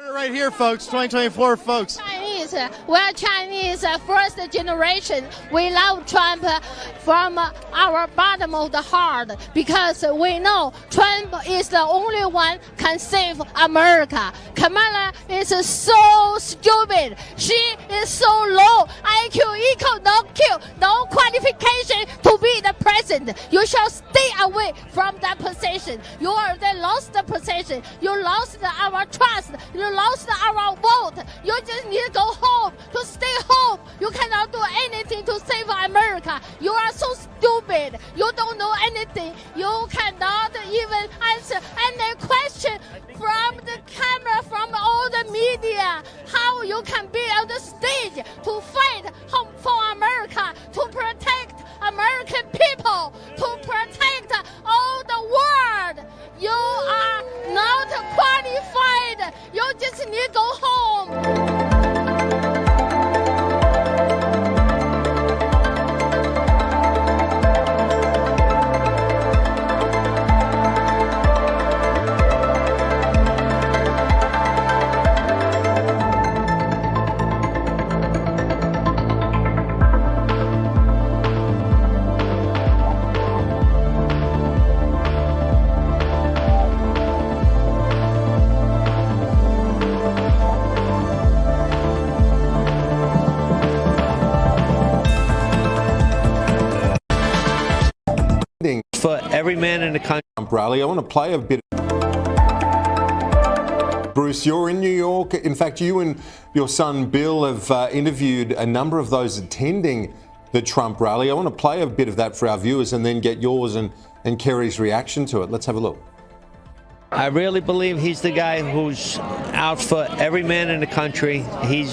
Right here, folks, 2024, folks. Chinese, we're Chinese, first generation. We love Trump from our bottom of the heart because we know Trump is the only one can save America. Kamala is so stupid. She is so low. IQ equal no Q, no qualification to be the president. You shall stay away from that position. You already lost the position. You lost our trust. You lost our vote. You just need to go home, to stay home. You cannot do anything to save America. You are so stupid. You don't know anything. You cannot even answer any question from the camera, from all the media. How you can be on the stage to fight for America, to protect American people, to protect all the world. You are not qualified. You just need to go home. For every man in the country. Rally. I want to play a bit. Bruce, you're in New York. In fact, you and your son Bill have interviewed a number of those attending the Trump rally. I want to play a bit of that for our viewers and then get yours and Kerry's reaction to it. Let's have a look. I really believe he's the guy who's out for every man in the country. He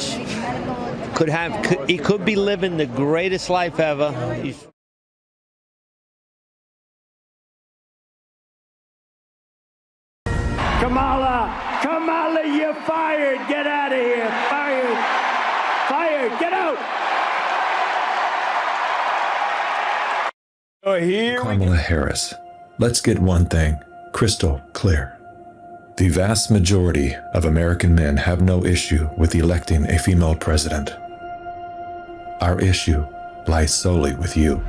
could be living the greatest life ever. Kamala, you're fired. Get out of here. Fired. Get out. Kamala Harris. Let's get one thing crystal clear. The vast majority of American men have no issue with electing a female president. Our issue lies solely with you.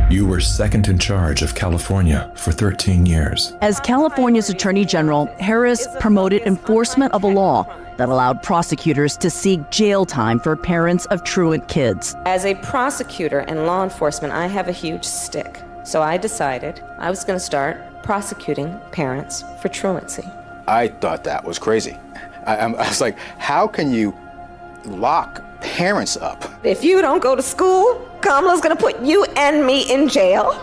You were second in charge of California for 13 years. As California's Attorney General, Harris promoted enforcement of a law that allowed prosecutors to seek jail time for parents of truant kids. As a prosecutor and law enforcement, I have a huge stick. So I decided I was going to start prosecuting parents for truancy. I thought that was crazy. I was like, how can you lock parents up? If you don't go to school, Kamala's going to put you and me in jail.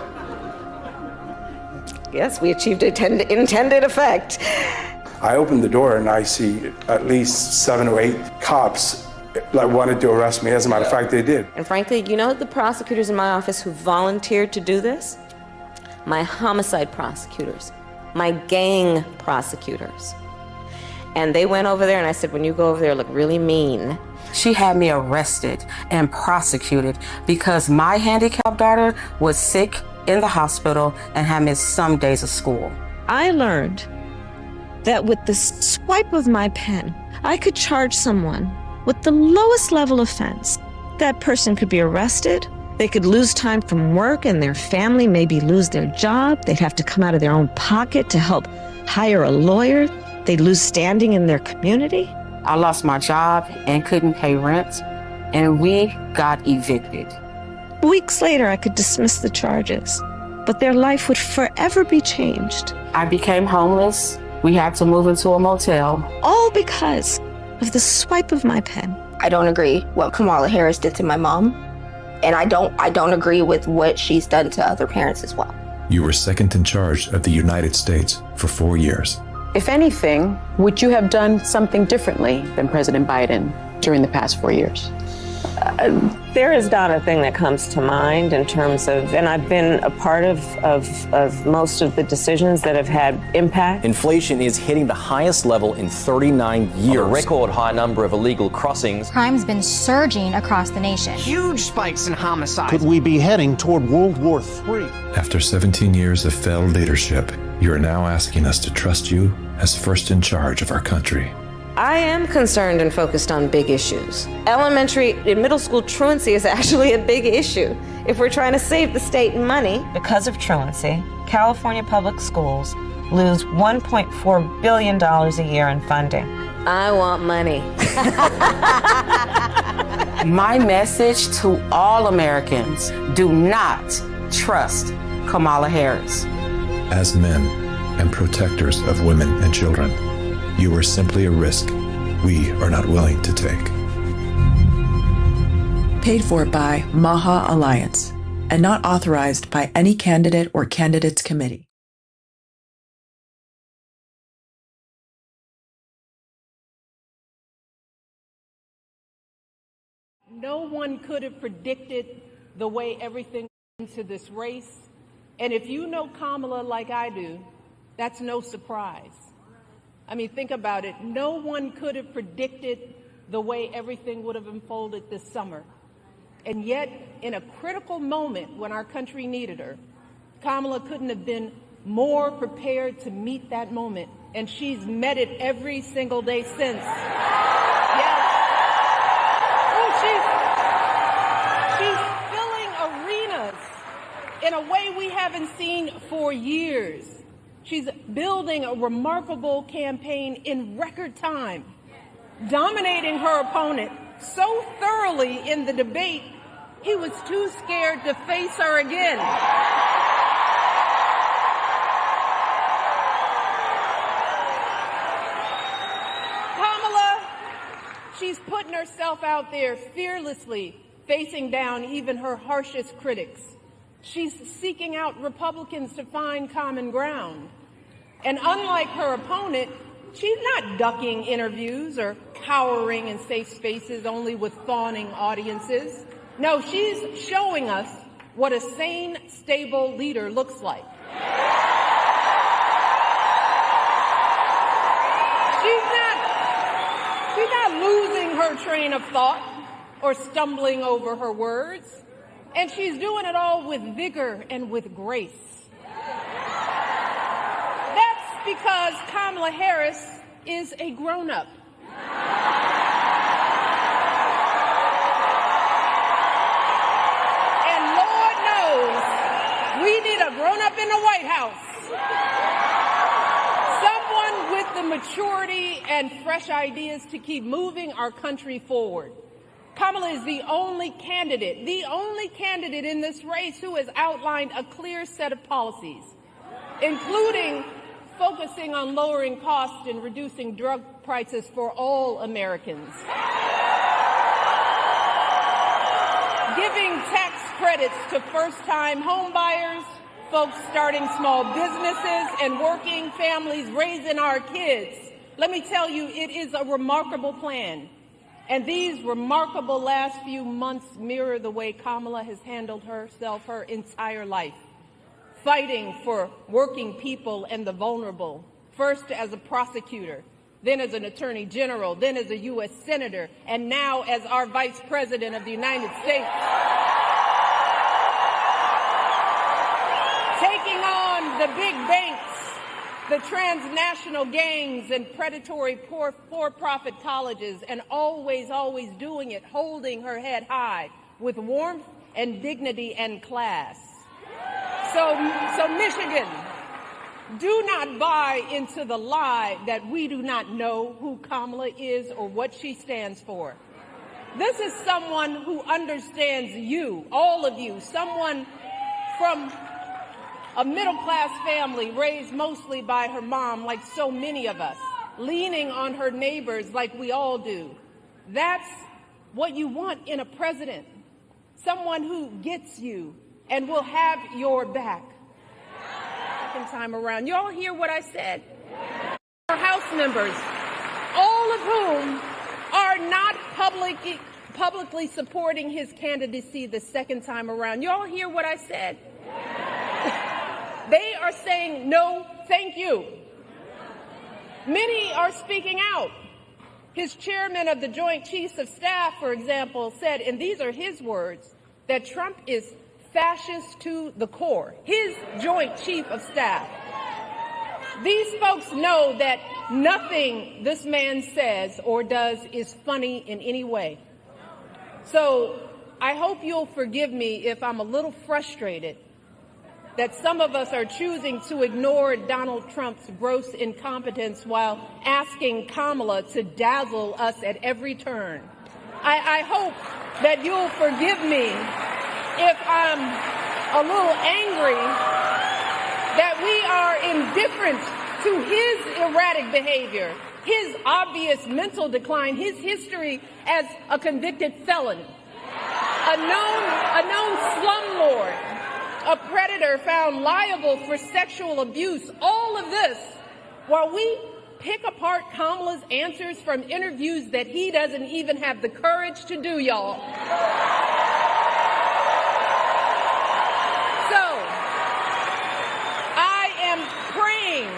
Yes, we achieved intended effect. I opened the door and I see at least 7 or 8 cops that wanted to arrest me. As a matter of fact, they did. And frankly, you know the prosecutors in my office who volunteered to do this? My homicide prosecutors, my gang prosecutors. And they went over there and I said, when you go over there, look really mean. She had me arrested and prosecuted because my handicapped daughter was sick in the hospital and had missed some days of school. I learned that with the swipe of my pen, I could charge someone with the lowest level offense. That person could be arrested, they could lose time from work, and their family maybe lose their job. They'd have to come out of their own pocket to help hire a lawyer. They'd lose standing in their community. I lost my job and couldn't pay rent, and we got evicted. Weeks later, I could dismiss the charges, but their life would forever be changed. I became homeless. We had to move into a motel. All because of the swipe of my pen. I don't agree what Kamala Harris did to my mom, and I don't agree with what she's done to other parents as well. You were second in charge of the United States for 4 years. If anything, would you have done something differently than President Biden during the past 4 years? There is not a thing that comes to mind in terms of, and I've been a part of most of the decisions that have had impact. Inflation is hitting the highest level in 39 years. A record high number of illegal crossings. Crime's been surging across the nation. Huge spikes in homicides. Could we be heading toward World War III? After 17 years of failed leadership, you are now asking us to trust you as first in charge of our country. I am concerned and focused on big issues. Elementary and middle school truancy is actually a big issue if we're trying to save the state money. Because of truancy, California public schools lose $1.4 billion a year in funding. I want money. My message to all Americans: do not trust Kamala Harris. As men and protectors of women and children, you are simply a risk we are not willing to take. Paid for by Maha Alliance and not authorized by any candidate or candidates committee. No one could have predicted the way everything went into this race. And if you know Kamala like I do, that's no surprise. I mean, think about it. No one could have predicted the way everything would have unfolded this summer. And yet, in a critical moment when our country needed her, Kamala couldn't have been more prepared to meet that moment. And she's met it every single day since. Yes. She's filling arenas in a way we haven't seen for years. She's building a remarkable campaign in record time, dominating her opponent so thoroughly in the debate, he was too scared to face her again. Kamala, she's putting herself out there fearlessly, facing down even her harshest critics. She's seeking out Republicans to find common ground. And unlike her opponent, she's not ducking interviews or cowering in safe spaces only with fawning audiences. No, she's showing us what a sane, stable leader looks like. She's not losing her train of thought or stumbling over her words. And she's doing it all with vigor and with grace. That's because Kamala Harris is a grown-up. And Lord knows we need a grown-up in the White House. Someone with the maturity and fresh ideas to keep moving our country forward. Kamala is the only candidate in this race who has outlined a clear set of policies, including focusing on lowering costs and reducing drug prices for all Americans, giving tax credits to first-time home buyers, folks starting small businesses, and working families raising our kids. Let me tell you, it is a remarkable plan. And these remarkable last few months mirror the way Kamala has handled herself her entire life, fighting for working people and the vulnerable, first as a prosecutor, then as an attorney general, then as a U.S. senator, and now as our vice president of the United States. Taking on the big banks, the transnational gangs and predatory for-profit colleges, and always doing it, holding her head high with warmth and dignity and class. So Michigan, do not buy into the lie that we do not know who Kamala is or what she stands for. This is someone who understands you, all of you, someone from a middle-class family raised mostly by her mom, like so many of us, leaning on her neighbors like we all do. That's what you want in a president, someone who gets you and will have your back. Second time around, y'all hear what I said? Our House members, all of whom are not publicly supporting his candidacy the second time around. Y'all hear what I said? They are saying, no, thank you. Many are speaking out. His chairman of the Joint Chiefs of Staff, for example, said, and these are his words, that Trump is fascist to the core. His Joint Chief of Staff. These folks know that nothing this man says or does is funny in any way. So I hope you'll forgive me if I'm a little frustrated that some of us are choosing to ignore Donald Trump's gross incompetence while asking Kamala to dazzle us at every turn. I hope that you'll forgive me if I'm a little angry that we are indifferent to his erratic behavior, his obvious mental decline, his history as a convicted felon, a known slumlord, a predator found liable for sexual abuse, all of this while we pick apart Kamala's answers from interviews that he doesn't even have the courage to do, y'all. So, I am praying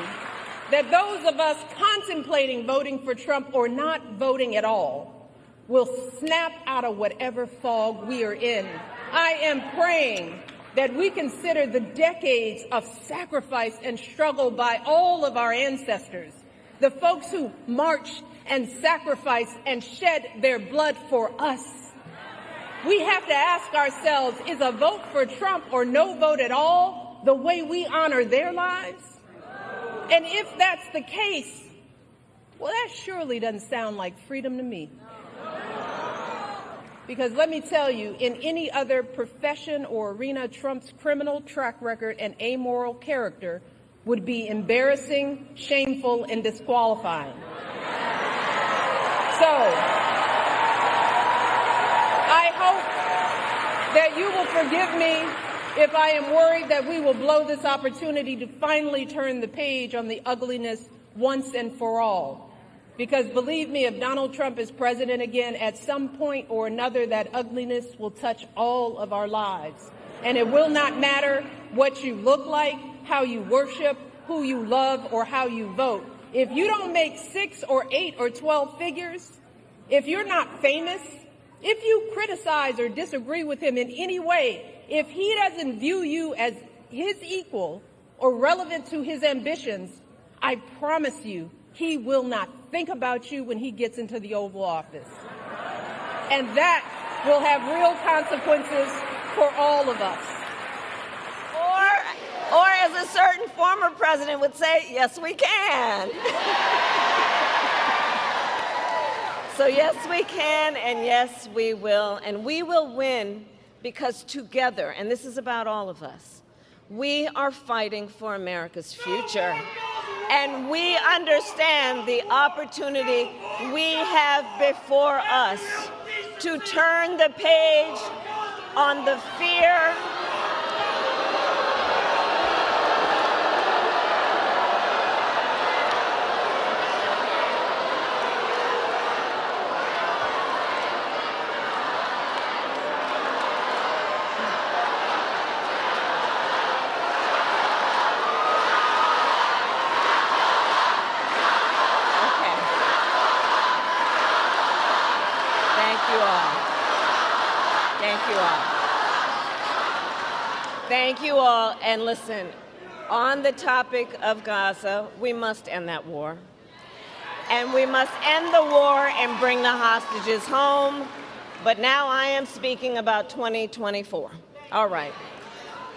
that those of us contemplating voting for Trump or not voting at all will snap out of whatever fog we are in. I am praying that we consider the decades of sacrifice and struggle by all of our ancestors, the folks who marched and sacrificed and shed their blood for us. We have to ask ourselves, is a vote for Trump or no vote at all the way we honor their lives? And if that's the case, well, that surely doesn't sound like freedom to me. Because let me tell you, in any other profession or arena, Trump's criminal track record and amoral character would be embarrassing, shameful, and disqualifying. So, I hope that you will forgive me if I am worried that we will blow this opportunity to finally turn the page on the ugliness once and for all. Because believe me, if Donald Trump is president again, at some point or another, that ugliness will touch all of our lives. And it will not matter what you look like, how you worship, who you love, or how you vote. If you don't make 6 or 8 or 12 figures, if you're not famous, if you criticize or disagree with him in any way, if he doesn't view you as his equal or relevant to his ambitions, I promise you, he will not think about you when he gets into the Oval Office. And that will have real consequences for all of us. Or as a certain former president would say, yes, we can. So yes, we can, and yes, we will. And we will win because together, and this is about all of us, we are fighting for America's future. And we understand the opportunity we have before us to turn the page on the fear Thank you all. And listen, on the topic of Gaza, we must end that war. And we must end the war and bring the hostages home. But now I am speaking about 2024. All right.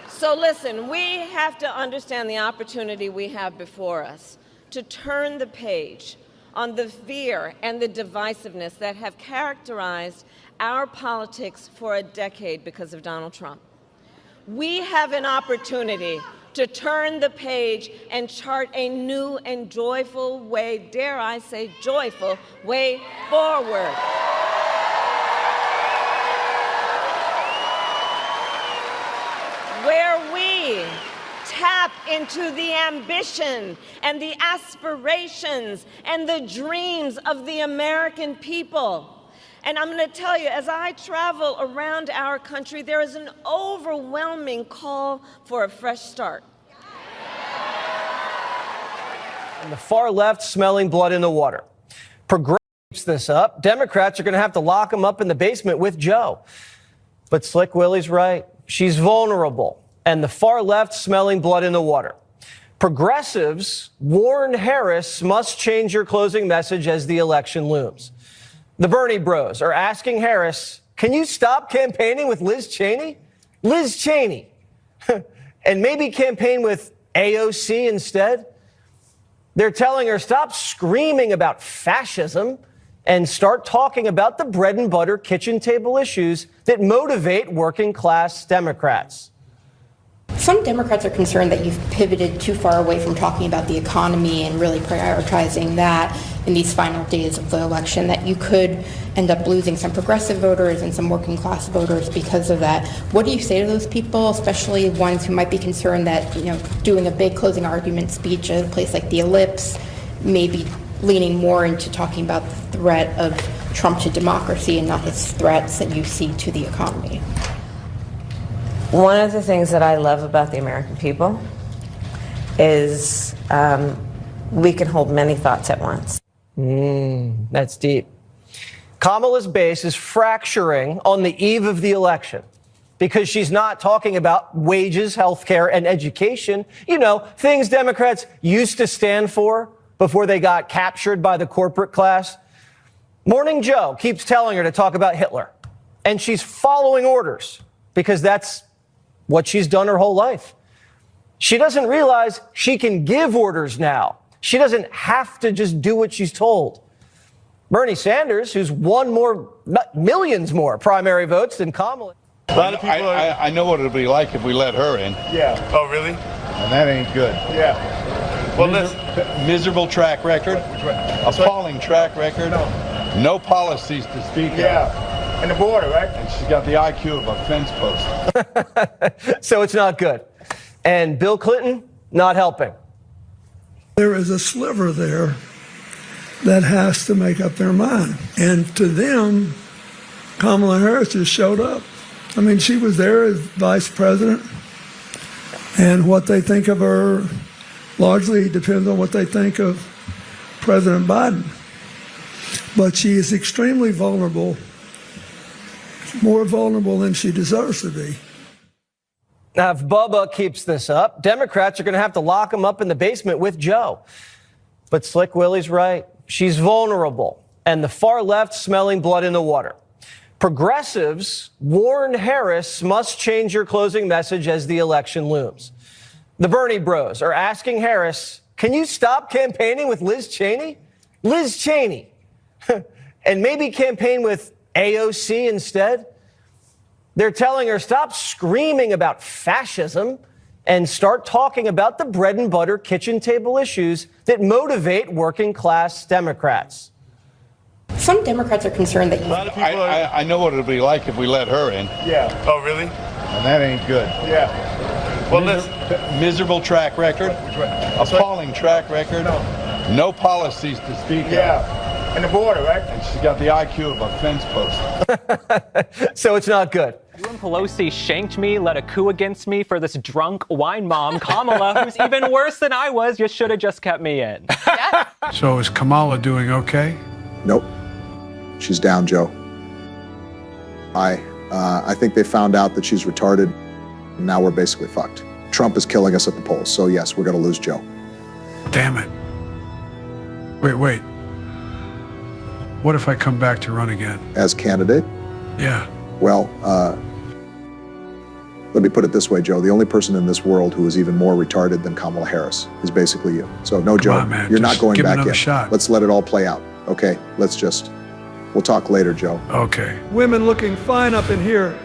So listen, we have to understand the opportunity we have before us to turn the page on the fear and the divisiveness that have characterized our politics for a decade because of Donald Trump. We have an opportunity to turn the page and chart a new and joyful way, dare I say joyful, way forward. Where we tap into the ambition and the aspirations and the dreams of the American people. And I'm going to tell you, as I travel around our country, there is an overwhelming call for a fresh start. And the far left smelling blood in the water. Progressives keeps this up. Democrats are going to have to lock him up in the basement with Joe. But Slick Willie's right. She's vulnerable. And the far left smelling blood in the water. Progressives warn Harris must change your closing message as the election looms. The Bernie bros are asking Harris, can you stop campaigning with Liz Cheney? Liz Cheney. And maybe campaign with AOC instead? They're telling her, stop screaming about fascism and start talking about the bread and butter kitchen table issues that motivate working class Democrats. Some Democrats are concerned that you've pivoted too far away from talking about the economy and really prioritizing that in these final days of the election, that you could end up losing some progressive voters and some working class voters because of that. What do you say to those people, especially ones who might be concerned that, doing a big closing argument speech at a place like the Ellipse may be leaning more into talking about the threat of Trump to democracy and not the threats that you see to the economy? One of the things that I love about the American people is we can hold many thoughts at once. That's deep. Kamala's base is fracturing on the eve of the election because she's not talking about wages, health care, and education. Things Democrats used to stand for before they got captured by the corporate class. Morning Joe keeps telling her to talk about Hitler, and she's following orders because that's what she's done her whole life. She doesn't realize she can give orders now. She doesn't have to just do what she's told. Bernie Sanders, who's won millions more primary votes than Kamala. A lot of people I know what it'll be like if we let her in. Yeah. Oh, really? And that ain't good. Yeah. Well, miserable track record. Appalling track record. No policies to speak of. Yeah. And the border, right? And she's got the IQ of a fence post. So it's not good. And Bill Clinton, not helping. There is a sliver there that has to make up their mind. And to them, Kamala Harris just showed up. I mean, she was there as vice president. And what they think of her largely depends on what they think of President Biden. But she is extremely vulnerable, more vulnerable than she deserves to be. Now, if Bubba keeps this up, Democrats are going to have to lock him up in the basement with Joe. But Slick Willie's right. She's vulnerable, and the far left smelling blood in the water. Progressives warn Harris must change your closing message as the election looms. The Bernie bros are asking Harris, can you stop campaigning with Liz Cheney? Liz Cheney. And maybe campaign with AOC instead? They're telling her, stop screaming about fascism and start talking about the bread and butter kitchen table issues that motivate working class Democrats. Some Democrats are concerned that A lot of people I know what it'll be like if we let her in. Yeah. Oh, really? And that ain't good. Yeah. Well, miserable track record. Appalling track record. No policies to speak of. Yeah. And the border, right? And she's got the IQ of a fence post. So it's not good. You and Pelosi shanked me, led a coup against me for this drunk wine mom, Kamala, who's even worse than I was. You should have just kept me in. So is Kamala doing okay? Nope. She's down, Joe. I think they found out that she's retarded, and now we're basically fucked. Trump is killing us at the polls, so yes, we're going to lose Joe. Damn it. Wait. What if I come back to run again? As candidate? Yeah. Well, let me put it this way, Joe. The only person in this world who is even more retarded than Kamala Harris is basically you. So no, Joe, on, man. you're Just not going give back another in. shot. Let's let it all play out. Okay, we'll talk later, Joe. Okay. Women looking fine up in here.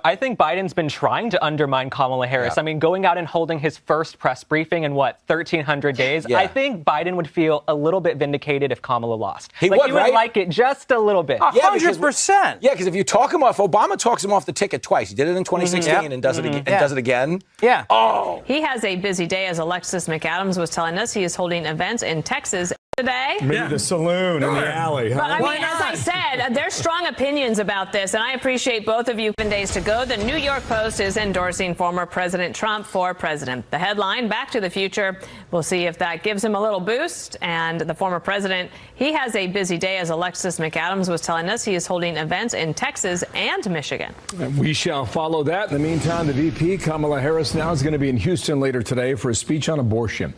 I think Biden's been trying to undermine Kamala Harris. Yeah. I mean, going out and holding his first press briefing in, 1,300 days? Yeah. I think Biden would feel a little bit vindicated if Kamala lost. He would, he right? would like it just a little bit. 100%. Yeah, because if you talk him off, Obama talks him off the ticket twice. He did it in 2016 and does it again. And does it again. Yeah. Oh. He has a busy day, as Alexis McAdams was telling us. He is holding events in Texas. today? Maybe the saloon in the alley. Huh? But I mean, as I said, there's strong opinions about this, and I appreciate both of you. 7 days to go. The New York Post is endorsing former President Trump for president. The headline, Back to the Future. We'll see if that gives him a little boost. And the former president, he has a busy day, as Alexis McAdams was telling us. He is holding events in Texas and Michigan. And we shall follow that. In the meantime, the VP, Kamala Harris, now is going to be in Houston later today for a speech on abortion.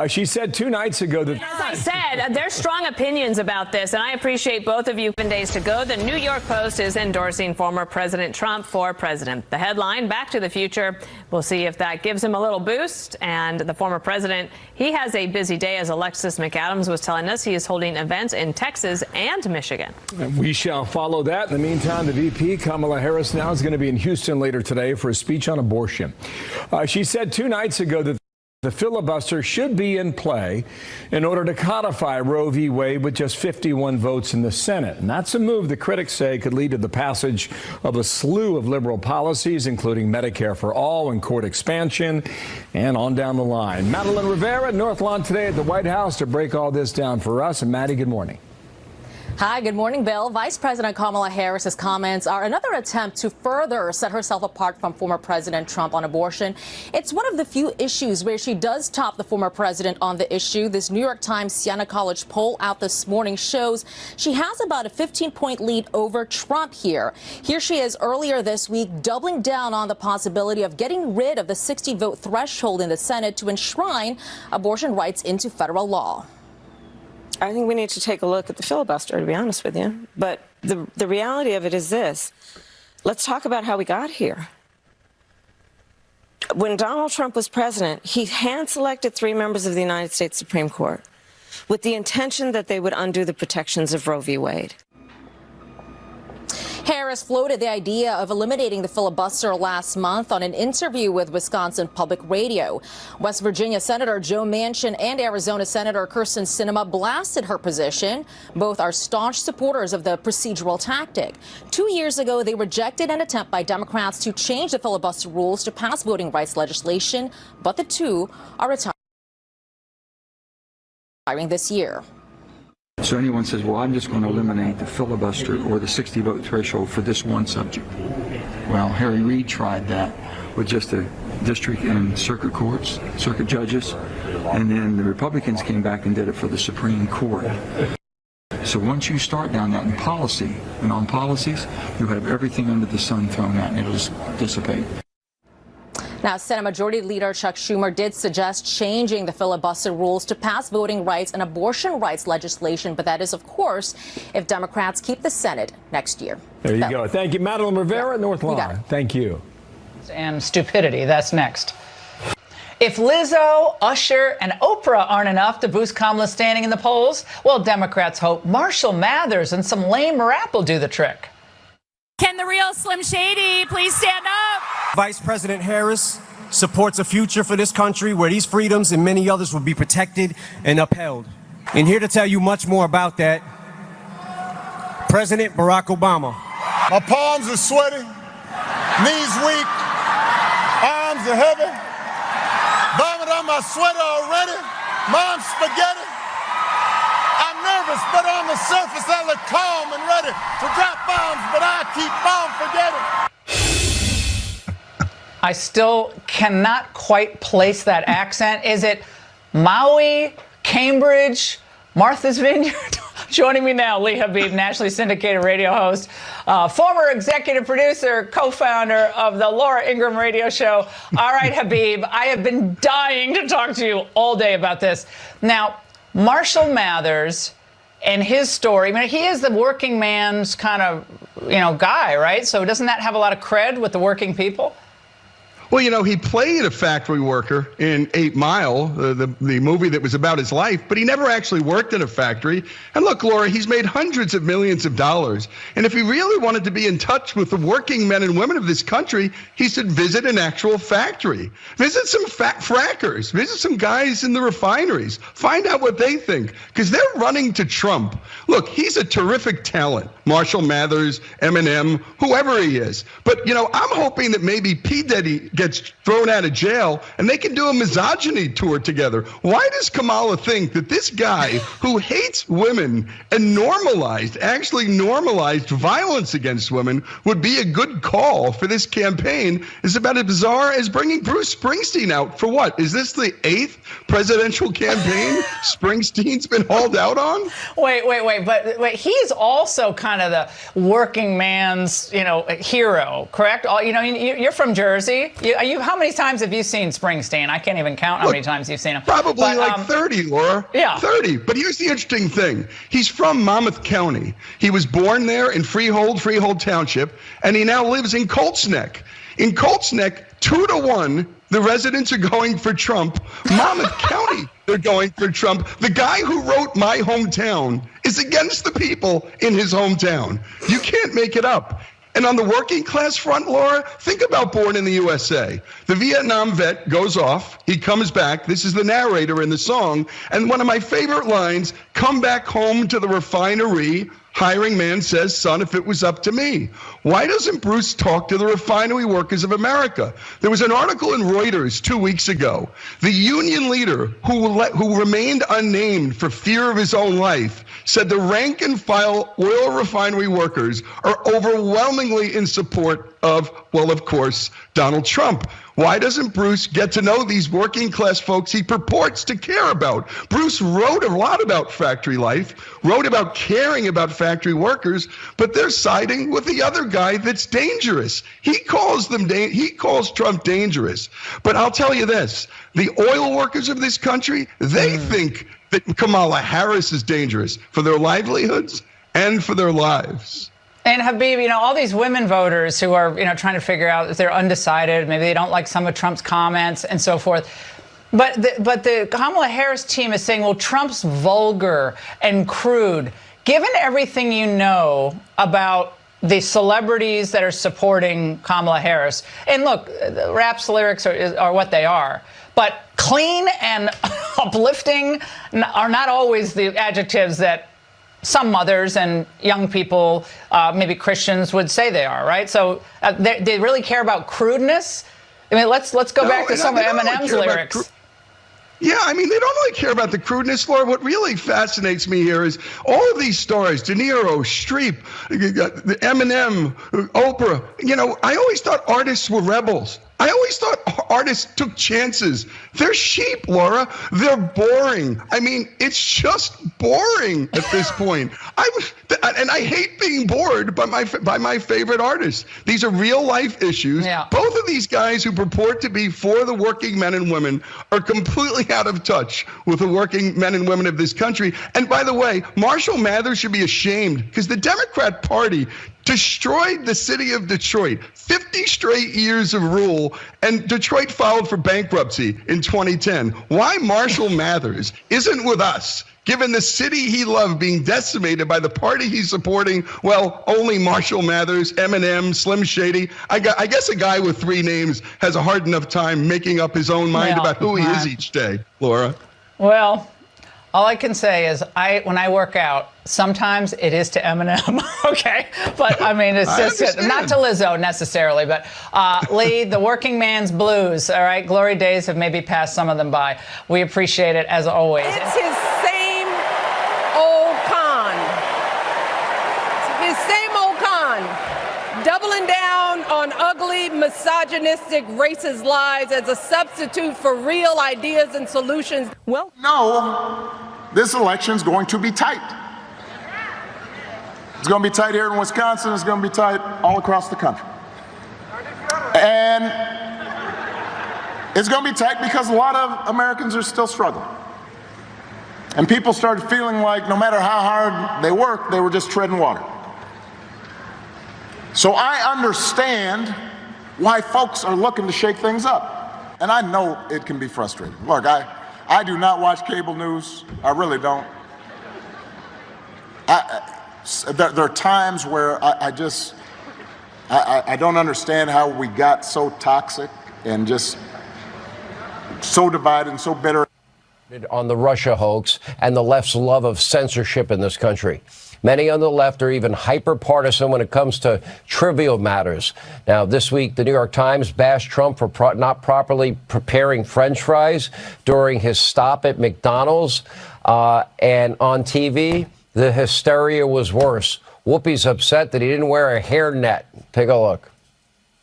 She said 2 nights ago that... As I said, there's strong opinions about this, and I appreciate both of you. 7 days to go. The New York Post is endorsing former President Trump for president. The headline, Back to the Future. We'll see if that gives him a little boost. And the former president, he has a busy day, as Alexis McAdams was telling us. He is holding events in Texas and Michigan. And we shall follow that. In the meantime, the VP, Kamala Harris, now is going to be in Houston later today for a speech on abortion. She said 2 nights ago that the filibuster should be in play in order to codify Roe v. Wade with just 51 votes in the Senate. And that's a move the critics say could lead to the passage of a slew of liberal policies, including Medicare for all and court expansion, and on down the line. Madeline Rivera, North Lawn today at the White House to break all this down for us. And Maddie, good morning. Hi, good morning, Bill. Vice President Kamala Harris's comments are another attempt to further set herself apart from former President Trump on abortion. It's one of the few issues where she does top the former president on the issue. This New York Times Siena College poll out this morning shows she has about a 15-point lead over Trump here. Here she is earlier this week doubling down on the possibility of getting rid of the 60-vote threshold in the Senate to enshrine abortion rights into federal law. I think we need to take a look at the filibuster, to be honest with you. But the reality of it is this. Let's talk about how we got here. When Donald Trump was president, he hand-selected 3 members of the United States Supreme Court with the intention that they would undo the protections of Roe v. Wade. Harris floated the idea of eliminating the filibuster last month on an interview with Wisconsin Public Radio. West Virginia Senator Joe Manchin and Arizona Senator Kyrsten Sinema blasted her position. Both are staunch supporters of the procedural tactic. 2 years ago, they rejected an attempt by Democrats to change the filibuster rules to pass voting rights legislation, but the two are retiring this year. So anyone says, well, I'm just going to eliminate the filibuster or the 60-vote threshold for this one subject. Well, Harry Reid tried that with just the district and circuit courts, circuit judges, and then the Republicans came back and did it for the Supreme Court. So once you start down that in policy and on policies, you have everything under the sun thrown at and it'll just dissipate. Now, Senate Majority Leader Chuck Schumer did suggest changing the filibuster rules to pass voting rights and abortion rights legislation. But that is, of course, if Democrats keep the Senate next year. There you go. Thank you, Madeline Rivera, North Lawn. Thank you. And stupidity. That's next. If Lizzo, Usher, and Oprah aren't enough to boost Kamala's standing in the polls, well, Democrats hope Marshall Mathers and some lame rap will do the trick. Can the real Slim Shady please stand up? Vice President Harris supports a future for this country where these freedoms and many others will be protected and upheld. And here to tell you much more about that, President Barack Obama. My palms are sweaty, knees weak, arms are heavy, vomit on my sweater already, mom's spaghetti. I'm nervous, but on the surface I look calm and ready to drop bombs, but I keep on forgetting. I still cannot quite place that accent. Is it Maui, Cambridge, Martha's Vineyard? Joining me now, Lee Habib, nationally syndicated radio host, former executive producer, co-founder of the Laura Ingraham radio show. All right, Habib, I have been dying to talk to you all day about this. Now, Marshall Mathers and his story, I mean, he is the working man's kind of, guy, right? So doesn't that have a lot of cred with the working people? Well, he played a factory worker in 8 Mile, the movie that was about his life, but he never actually worked in a factory. And look, Laura, he's made hundreds of millions of dollars. And if he really wanted to be in touch with the working men and women of this country, he should visit an actual factory. Visit some frackers. Visit some guys in the refineries. Find out what they think, because they're running to Trump. Look, he's a terrific talent. Marshall Mathers, Eminem, whoever he is. But, I'm hoping that maybe P. gets thrown out of jail, and they can do a misogyny tour together. Why does Kamala think that this guy who hates women and actually normalized violence against women would be a good call for this campaign is about as bizarre as bringing Bruce Springsteen out for what? Is this the 8th presidential campaign Springsteen's been hauled out on? Wait, but he's also kind of the working man's, hero, correct? You're from Jersey. How many times have you seen Springsteen? I can't even count how many times you've seen him. Probably 30, Laura. Yeah. 30. But here's the interesting thing. He's from Monmouth County. He was born there in Freehold Township, and he now lives in Colts Neck. In Colts Neck, 2-1, the residents are going for Trump. Monmouth County, they're going for Trump. The guy who wrote My Hometown is against the people in his hometown. You can't make it up. And on the working class front, Laura, think about Born in the USA. The Vietnam vet goes off. He comes back. This is the narrator in the song. And one of my favorite lines, come back home to the refinery. Hiring man says, son, if it was up to me. Why doesn't Bruce talk to the refinery workers of America? There was an article in Reuters 2 weeks ago. The union leader who remained unnamed for fear of his own life said the rank and file oil refinery workers are overwhelmingly in support of, well, of course, Donald Trump. Why doesn't Bruce get to know these working class folks he purports to care about? Bruce wrote a lot about factory life, wrote about caring about factory workers, but they're siding with the other guy that's dangerous. He calls Trump dangerous. But I'll tell you this, the oil workers of this country, they think that Kamala Harris is dangerous for their livelihoods and for their lives. And Habib, all these women voters who are, trying to figure out if they're undecided, maybe they don't like some of Trump's comments and so forth. But the Kamala Harris team is saying, well, Trump's vulgar and crude. Given everything you know about the celebrities that are supporting Kamala Harris, and look, rap's lyrics are what they are, but clean and uplifting are not always the adjectives that some mothers and young people, maybe Christians, would say they are, right? So they really care about crudeness. I mean, let's go back to some of Eminem's lyrics. Yeah, I mean, they don't really care about the crudeness, Laura. What really fascinates me here is all of these stars, De Niro, Streep, Eminem, Oprah. I always thought artists were rebels. I always thought artists took chances. They're sheep, Laura. They're boring. I mean, it's just boring at this point. And I hate being bored by my favorite artists. These are real life issues. Yeah. Both of these guys who purport to be for the working men and women are completely out of touch with the working men and women of this country. And by the way, Marshall Mathers should be ashamed because the Democrat Party destroyed the city of Detroit, 50 straight years of rule, and Detroit filed for bankruptcy in 2010. Why Marshall Mathers isn't with us, given the city he loved being decimated by the party he's supporting? Well, only Marshall Mathers, Eminem, Slim Shady. I guess a guy with 3 names has a hard enough time making up his own mind about who he is each day, Laura. Well, all I can say is when I work out, sometimes it is to Eminem, okay? But I mean, it's just not to Lizzo necessarily, but Lee, the working man's blues, all right? Glory days have maybe passed some of them by. We appreciate it as always. It's his same old con. His same old con. Doubling down on ugly, misogynistic, racist lies as a substitute for real ideas and solutions. Well, no, this election's going to be tight. It's going to be tight here in Wisconsin. It's going to be tight all across the country. And it's going to be tight because a lot of Americans are still struggling. And people started feeling like no matter how hard they worked, they were just treading water. So I understand why folks are looking to shake things up. And I know it can be frustrating. Look, I do not watch cable news. I really don't. There are times where I don't understand how we got so toxic and just so divided and so bitter. On the Russia hoax and the left's love of censorship in this country. Many on the left are even hyper-partisan when it comes to trivial matters. Now, this week, the New York Times bashed Trump for not properly preparing French fries during his stop at McDonald's. And on TV, the hysteria was worse. Whoopi's upset that he didn't wear a hairnet. Take a look.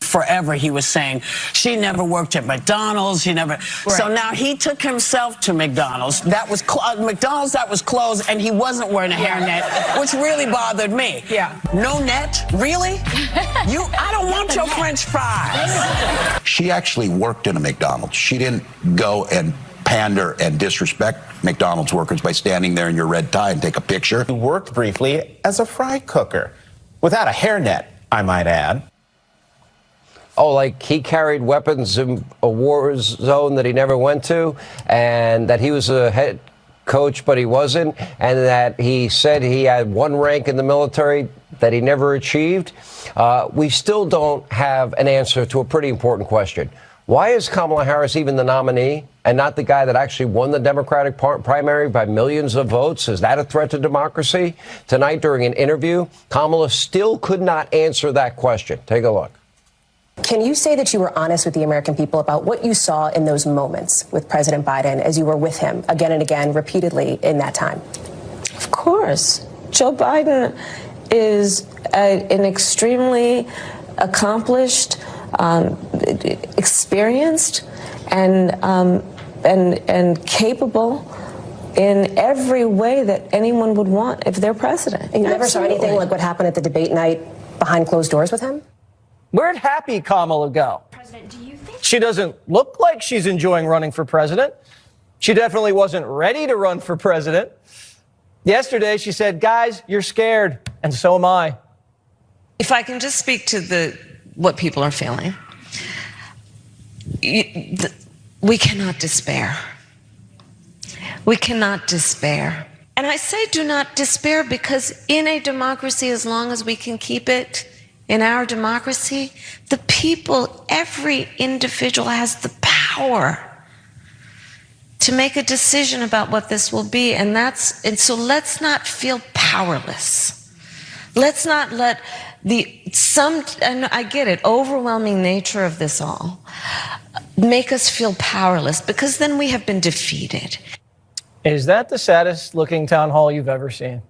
Forever he was saying she never worked at McDonald's. She never. Right. So now he took himself to McDonald's. That was McDonald's that was closed, and he wasn't wearing a hairnet, which really bothered me. Yeah. No net, really? I don't want your French fries. She actually worked in a McDonald's. She didn't go and pander and disrespect McDonald's workers by standing there in your red tie and take a picture. He worked briefly as a fry cooker, without a hairnet, I might add. Oh, like he carried weapons in a war zone that he never went to, and that he was a head coach, but he wasn't, and that he said he had one rank in the military that he never achieved. We still don't have an answer to a pretty important question. Why is Kamala Harris even the nominee and not the guy that actually won the Democratic primary by millions of votes? Is that a threat to democracy? Tonight, during an interview, Kamala still could not answer that question. Take a look. Can you say that you were honest with the American people about what you saw in those moments with President Biden as you were with him again and again, repeatedly in that time? Of course. Joe Biden is an extremely accomplished, experienced, and capable in every way that anyone would want if they're president. And you never saw anything like what happened at the debate night behind closed doors with him? Where'd happy Kamala go? President, do you think she doesn't look like she's enjoying running for president? She definitely wasn't ready to run for president. Yesterday, she said, guys, you're scared, and so am I. If I can just speak to what people are feeling. We cannot despair. We cannot despair. And I say do not despair because in a democracy, as long as we can keep it, in our democracy, the people, every individual has the power to make a decision about what this will be. And so let's not feel powerless. Let's not let and I get it, overwhelming nature of this all, make us feel powerless, because then we have been defeated. Is that the saddest looking town hall you've ever seen?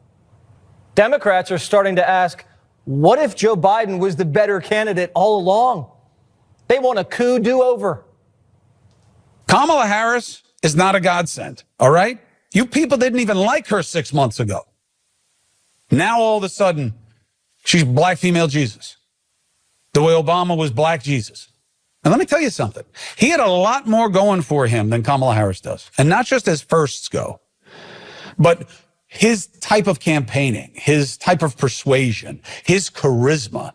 Democrats are starting to ask, what if Joe Biden was the better candidate all along? They want a coup do-over. Kamala Harris is not a godsend, all right? You people didn't even like her 6 months ago. Now all of a sudden, she's black female Jesus, the way Obama was black Jesus. And let me tell you something. He had a lot more going for him than Kamala Harris does. And not just as firsts go, but his type of campaigning, his type of persuasion, his charisma.